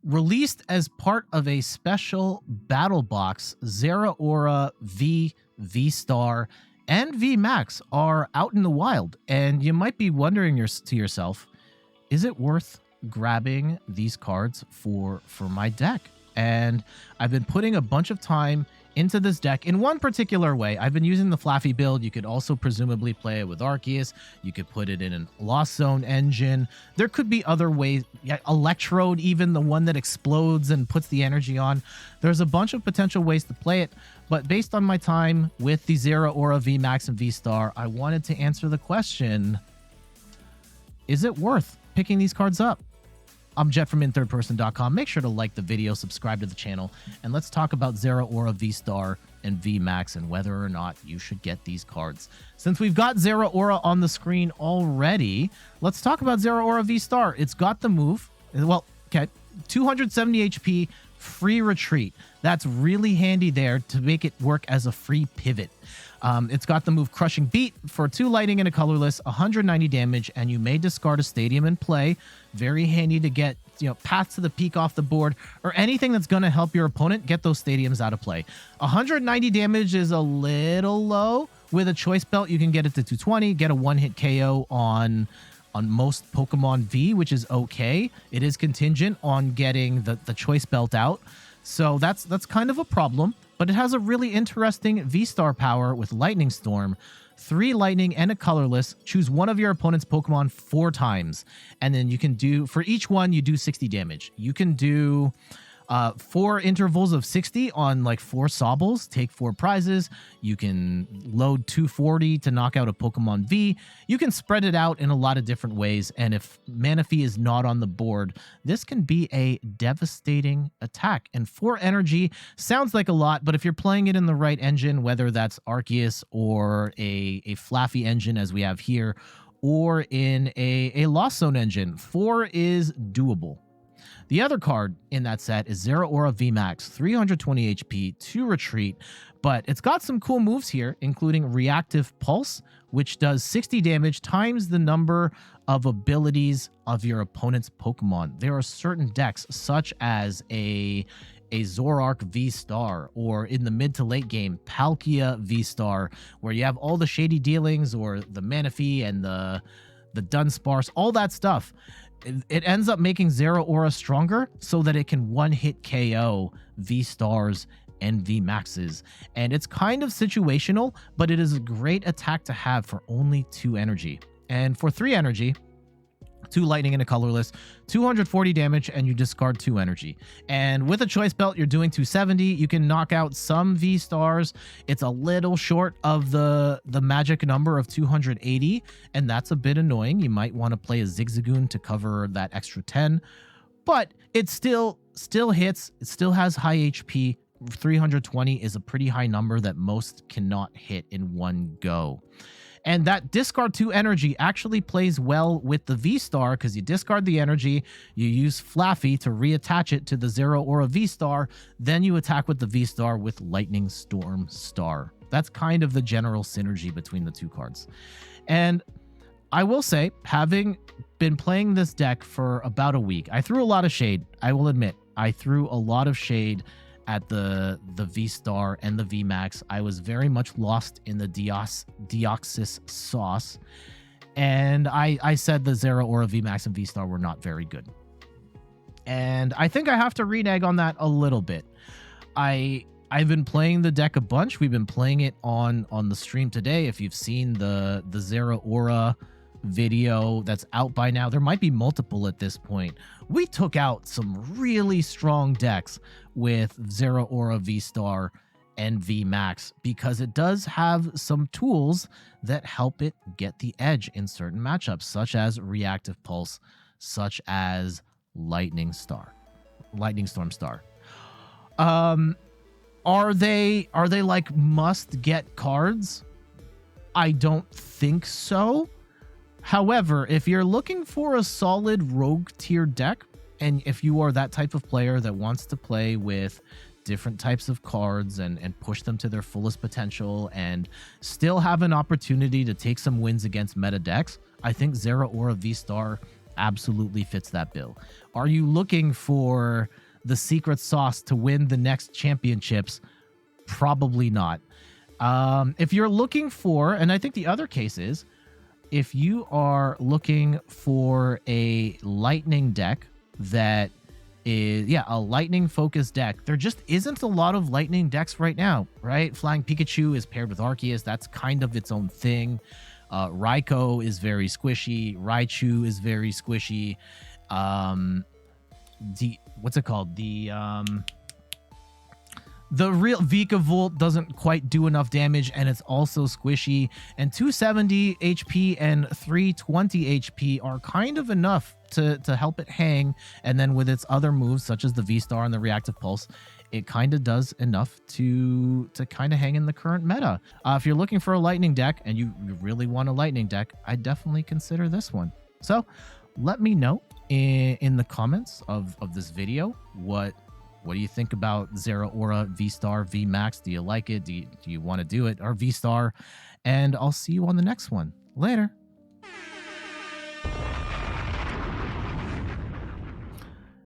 Released as part of a special battle box, Zeraora VSTAR and VMAX are out in the wild, and you might be wondering to yourself, is it worth grabbing these cards for my deck? And I've been putting a bunch of time into this deck in one particular way. I've been using the Flaffy build. You could also presumably play it with Arceus. You could put it in an Lost Zone engine. There could be other ways. Yeah, Electrode, even the one that explodes and puts the energy on. There's a bunch of potential ways to play it. But based on my time with the Zeraora VMAX and VSTAR, I wanted to answer the question, is it worth picking these cards up? I'm Jet from inthirdperson.com. Make sure to like the video, subscribe to the channel, and let's talk about Zeraora VSTAR and VMAX and whether or not you should get these cards. Since we've got Zeraora on the screen already, let's talk about Zeraora VSTAR. It's got the move. Well, okay, 270 HP, free retreat. That's really handy there to make it work as a free pivot. It's got the move Crushing Beat for 2 lightning and a colorless, 190 damage, and you may discard a stadium in play. Very handy to get, paths to the peak off the board, or anything that's going to help your opponent get those stadiums out of play. 190 damage is a little low. With a choice belt, you can get it to 220, get a one-hit KO on most Pokemon V, which is okay. It is contingent on getting the choice belt out. So that's kind of a problem. But it has a really interesting V-Star power with Lightning Storm, 3 lightning and a colorless. Choose one of your opponent's Pokemon 4 times. And then you can do, for each one, you do 60 damage. You can do 4 intervals of 60 on like 4 Sobbles, take 4 prizes. You can load 240 to knock out a Pokemon V. You can spread it out in a lot of different ways. And if Manaphy is not on the board, this can be a devastating attack. And 4 energy sounds like a lot, but if you're playing it in the right engine, whether that's Arceus or a Flaffy engine as we have here, or in a Lost Zone engine, 4 is doable. The other card in that set is Zeraora VMAX, 320 HP, 2 retreat, but it's got some cool moves here, including Reactive Pulse, which does 60 damage times the number of abilities of your opponent's Pokemon. There are certain decks, such as a Zoroark V-Star, or in the mid to late game, Palkia V-Star, where you have all the shady dealings, or the Manaphy and the Dunsparce, all that stuff. It ends up making Zeraora stronger so that it can one-hit KO V-Stars and VMAXs. And it's kind of situational, but it is a great attack to have for only 2 energy. And for 3 energy, 2 lightning and a colorless, 240 damage, and you discard 2 energy. And with a choice belt, you're doing 270. You can knock out some V-Stars. It's a little short of the magic number of 280, and that's a bit annoying. You might want to play a Zigzagoon to cover that extra 10, but it still hits. It still has high HP. 320 is a pretty high number that most cannot hit in one go. And that discard 2 energy actually plays well with the V-Star, because you discard the energy, you use Flaffy to reattach it to the Zeraora V-Star, then you attack with the V-Star with Lightning Storm Star. That's kind of the general synergy between the 2 cards. And I will say, having been playing this deck for about a week, I threw a lot of shade. I will admit, I threw a lot of shade at the V-Star and the VMAX. I was very much lost in the Deoxys sauce. And I said the Zeraora VMAX and V-Star were not very good. And I think I have to renege on that a little bit. I've been playing the deck a bunch. We've been playing it on the stream today. If you've seen the Zeraora video that's out by now, there might be multiple at this point. We took out some really strong decks with Zeraora V-Star and VMAX because it does have some tools that help it get the edge in certain matchups, such as Reactive Pulse, such as Lightning Storm Star. Are they like must get cards? I don't think so. However, if you're looking for a solid rogue tier deck, and if you are that type of player that wants to play with different types of cards and push them to their fullest potential and still have an opportunity to take some wins against meta decks, I think Zeraora V-Star absolutely fits that bill. Are you looking for the secret sauce to win the next championships? Probably not. If you're looking for, and I think the other case is, if you are looking for a lightning deck that is, yeah, a lightning focused deck, there just isn't a lot of lightning decks right now, right? Flying Pikachu is paired with Arceus. That's kind of its own thing. Raikou is very squishy. Raichu is very squishy. What's it called? The real Vikavolt doesn't quite do enough damage, and it's also squishy. And 270 HP and 320 HP are kind of enough to help it hang. And then with its other moves, such as the V-Star and the Reactive Pulse, it kind of does enough to kind of hang in the current meta. If you're looking for a lightning deck and you really want a lightning deck, I definitely consider this one. So let me know in the comments of this video what do you think about Zeraora VSTAR VMAX? Do you like it? Do you want to do it? Or VSTAR? And I'll see you on the next one. Later.